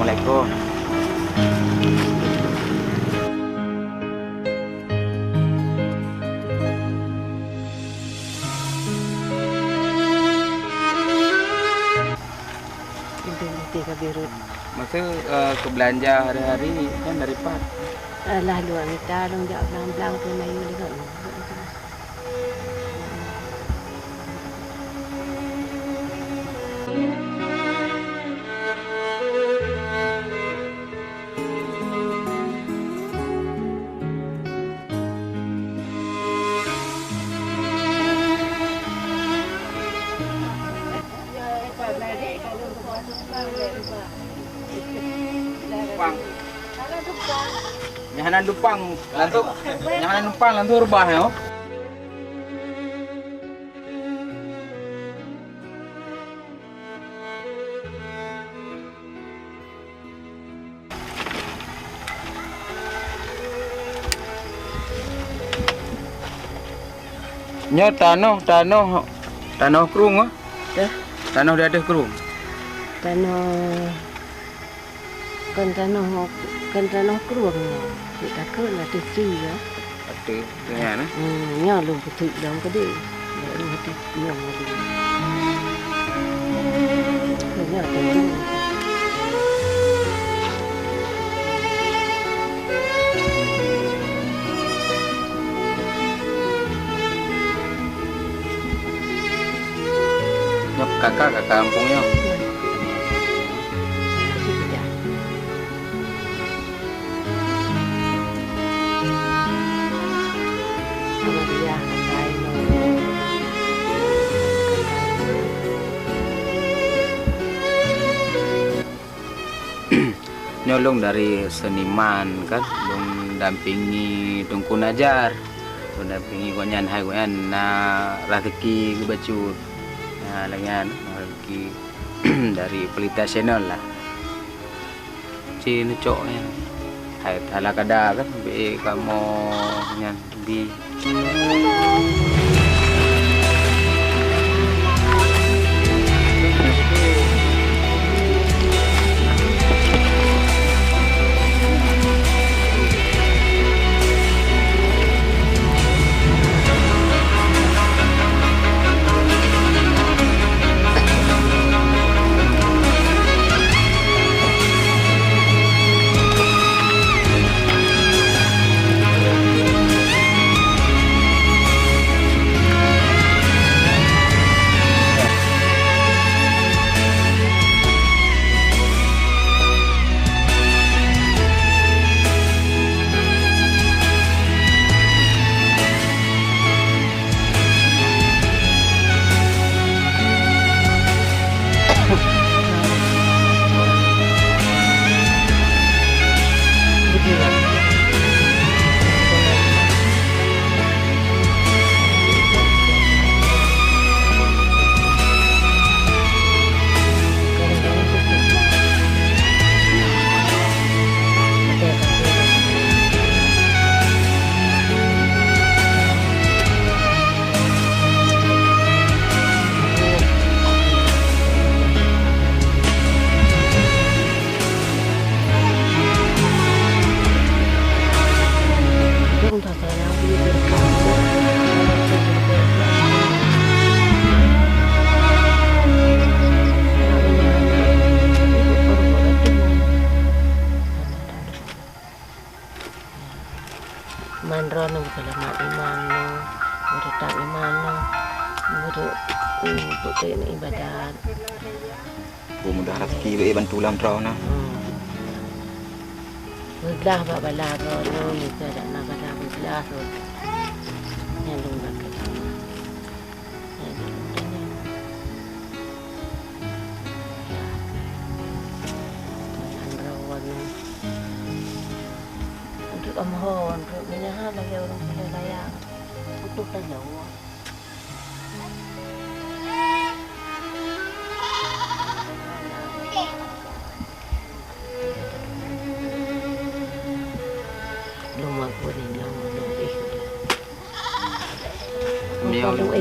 Assalamualaikum. Tiga biru. Masa ke belanja hari-hari kan dari Pak. Lah luar kita dong jak belang-belang tu mayu juga. Dupang. Nyahanan Dupang, lantuk. Nyahanan Dupang lantuk rubah yo. Nyo tanah kerung ah. Dah. Tanah dia ada kerung. Tanah kan tanah keruang kita ke là từ từ đó Ada dengan ah. Nhờ luôn cái thịt đó cái đi để nó thịt nhiều mà đi rồi nhờ từ từ Nyok kakak kampungnya. Nyolong dari seniman kan, dong dampingi Tungku Najar, dong dampingi gonyan hai gonyan na rezeki kebacut, nah lengan rezeki dari Pelita Channel lah, cina coknya, hai thala kada kan, be kamu nyan di. Manro nung kalamat imano, muritang imano, putih ni ibadat. Mudah rezeki be bantu lam trau na. Belah bak bala no kita dak nak kada belah tu. Yang lung nak kita. Yang tanya. Ya. Manro untuk amhon, untuk menyahan lagi orang boleh layak. Untuk tanya.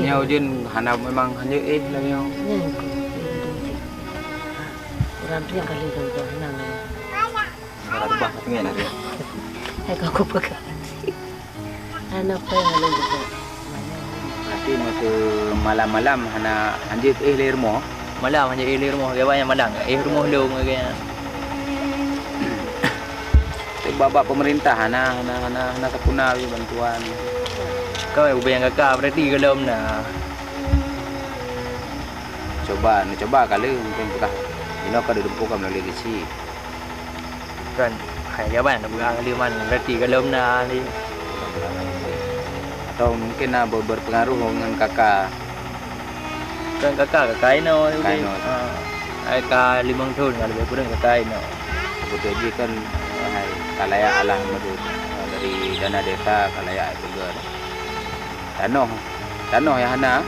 Nhau jin hanap memang hanya lah nhau. Yang orang tu yang kali tu hanang. Bah pengen ada. Hai kau aku pegang. Anak pengen juga. Nanti mau ke malam-malam hana anjir leher mo. Malam hanya ilir rumah ke banyak madang. Rumah long ke. Bapak pemerintah hana sakuna bantuan. Kau yang kakak berarti kalau na. Coba kali mungkin kita ini akan didempuk melalui gisi. Kan hai ke ban bukan kali man berarti kalau na ni. Atau mungkin berpengaruh dengan kakak. Kan kakak ino. Kaino. Ai ka 5 tahun kalau lebih kurang kakak ino. Sebetulnya kan kalaya alah menurut dari dana desa kalaya itu juga. Dano ya hana.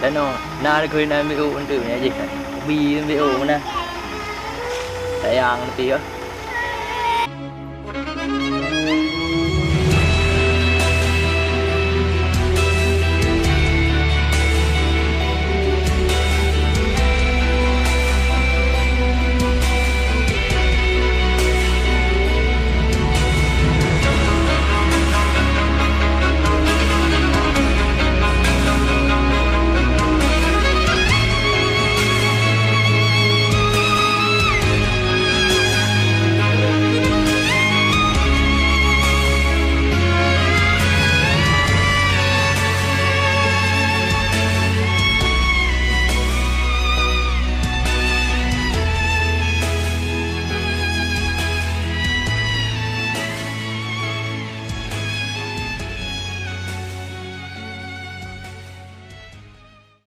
Dan na ko na mi u untuk ni aje kan. Bi mi u mana. Sayang nanti ya.